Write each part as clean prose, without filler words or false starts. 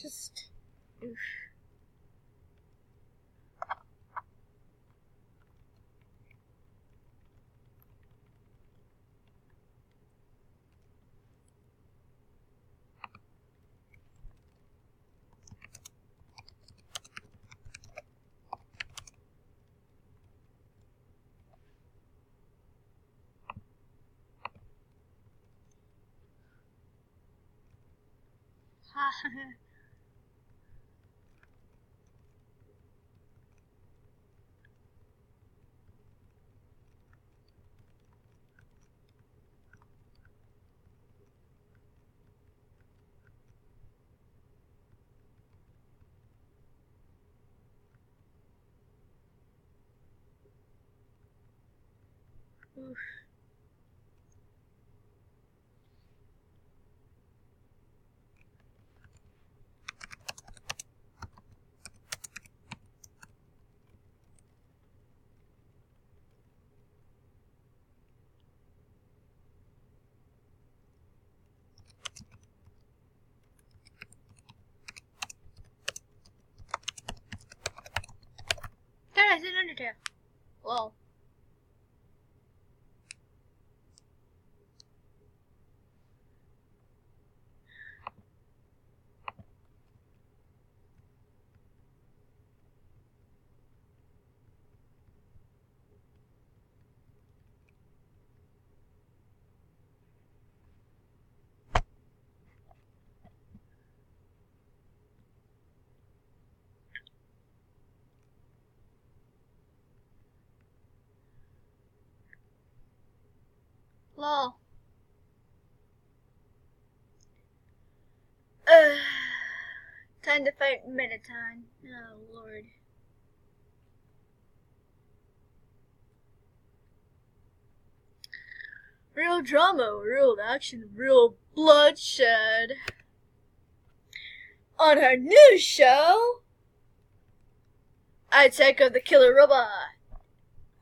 Just... Oof. Oof. That is an Undertale. Well. Lol. Time to fight Mettaton. Oh, Lord. Real drama, real action, real bloodshed. On our new show, Attack of the Killer Robot.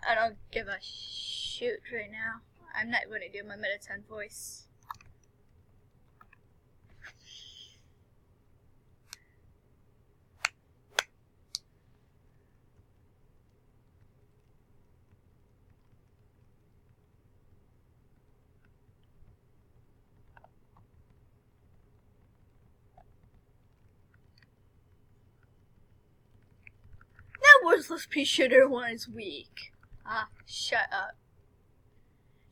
I don't give a shoot right now. I'm not going to do my Mettaton voice. That worthless pea shooter one is weak. Ah, shut up.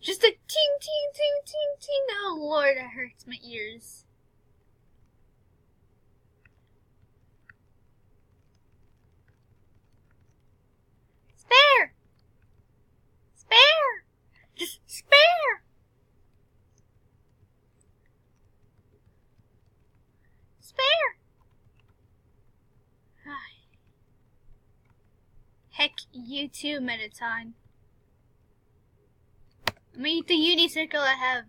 Just a ting ting ting ting ting. Oh Lord, that hurts my ears. Spare! Spare! Just spare! Spare! Heck, you too, Mettaton. I'm gonna eat the unicycle I have.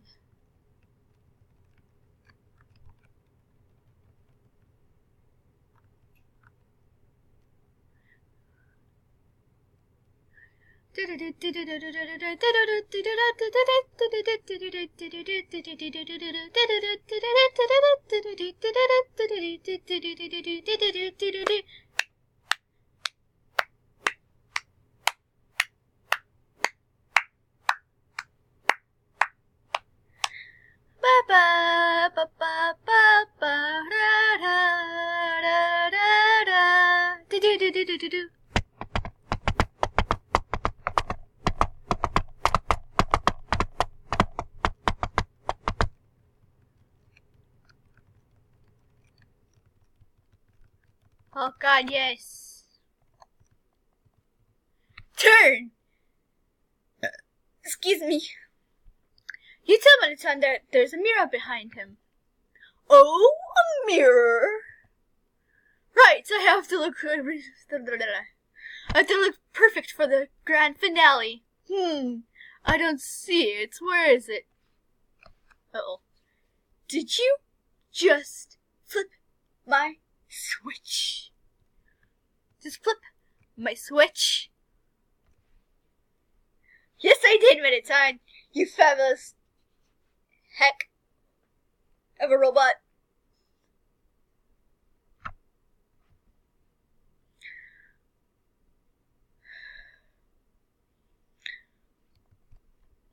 Oh God, yes. Turn! Excuse me. You tell Mettaton that there's a mirror behind him. Oh, a mirror! Right, I have to look perfect for the grand finale. I don't see it. Where is it? Uh-oh. Did you just flip my switch? Just flip my switch? Yes, I did, Mettaton. You fabulous heck of a robot.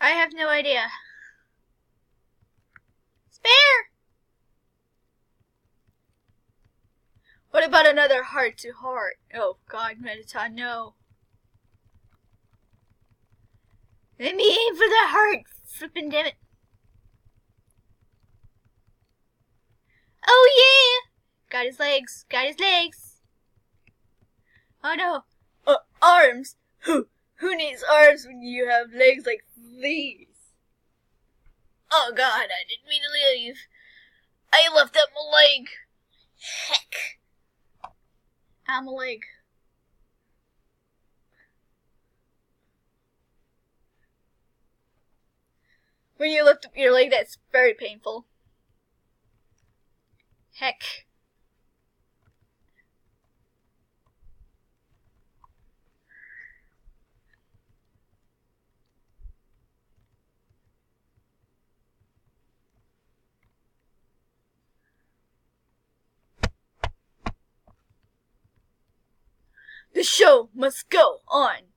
I have no idea. Spare! What about another heart to heart? Oh god, Mettaton, no. Let me aim for the heart, flippin' dammit. Oh yeah! Got his legs, got his legs. Oh no. Arms? Who needs arms when you have legs like these? Oh god, I didn't mean to leave. I left out my leg. Heck. I'm a leg. When you lift up your leg, that's very painful. Heck. The show must go on.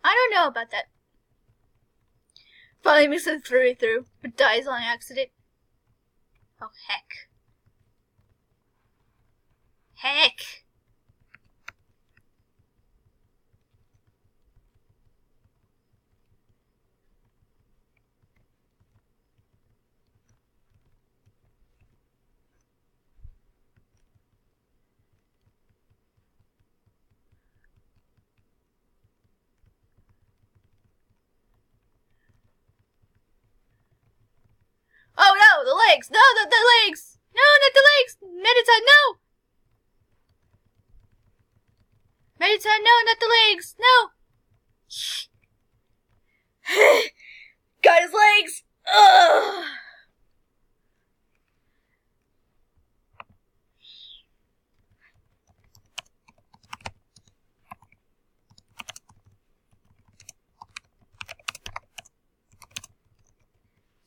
I don't know about that. Finally makes it through, but dies on accident. Oh, heck. Heck. Oh no, the legs! No, the legs! No, not the legs! Mettaton, no! Mettaton, no, not the legs! No! Got his legs! Ugh!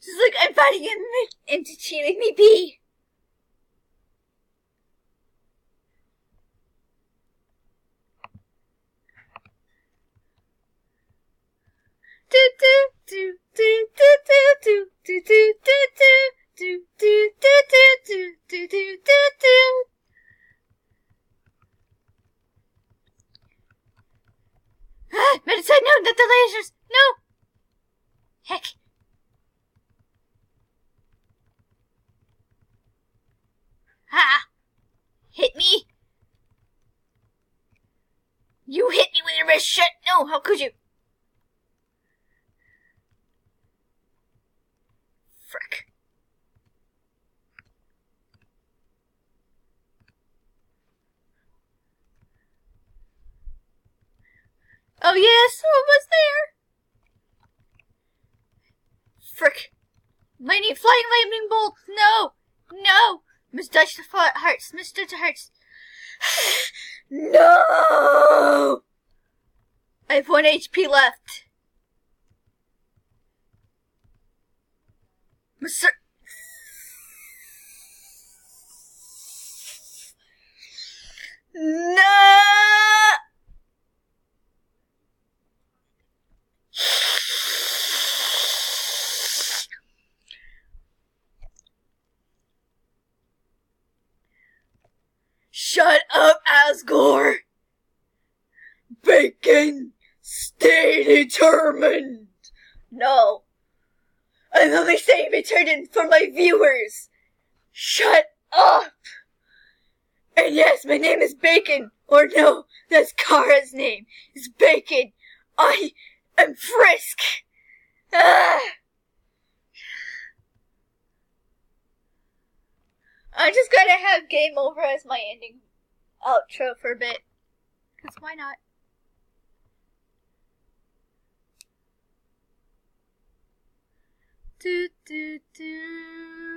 Just like I'm fighting him into cheating me be. Do do do do do do do do do do do do do do do do do. Ah, Mettaton, no, not the lasers, no. Heck. Ha! Hit me! You hit me with your wrist shut! No, how could you? Frick. Oh yes, almost there! Frick. Flying lightning bolt! No! No! Must touch the hearts. Must touch the hearts. No! I have 1 HP left. Mr. No! Shut up, Asgore! Bacon! Stay determined! No. I'm only saying determined for my viewers! Shut up! And yes, my name is Bacon! Or no, that's Kara's name! It's Bacon! I am Frisk! Ah! I'm just gonna have game over as my ending outro for a bit. Because why not? Do do do.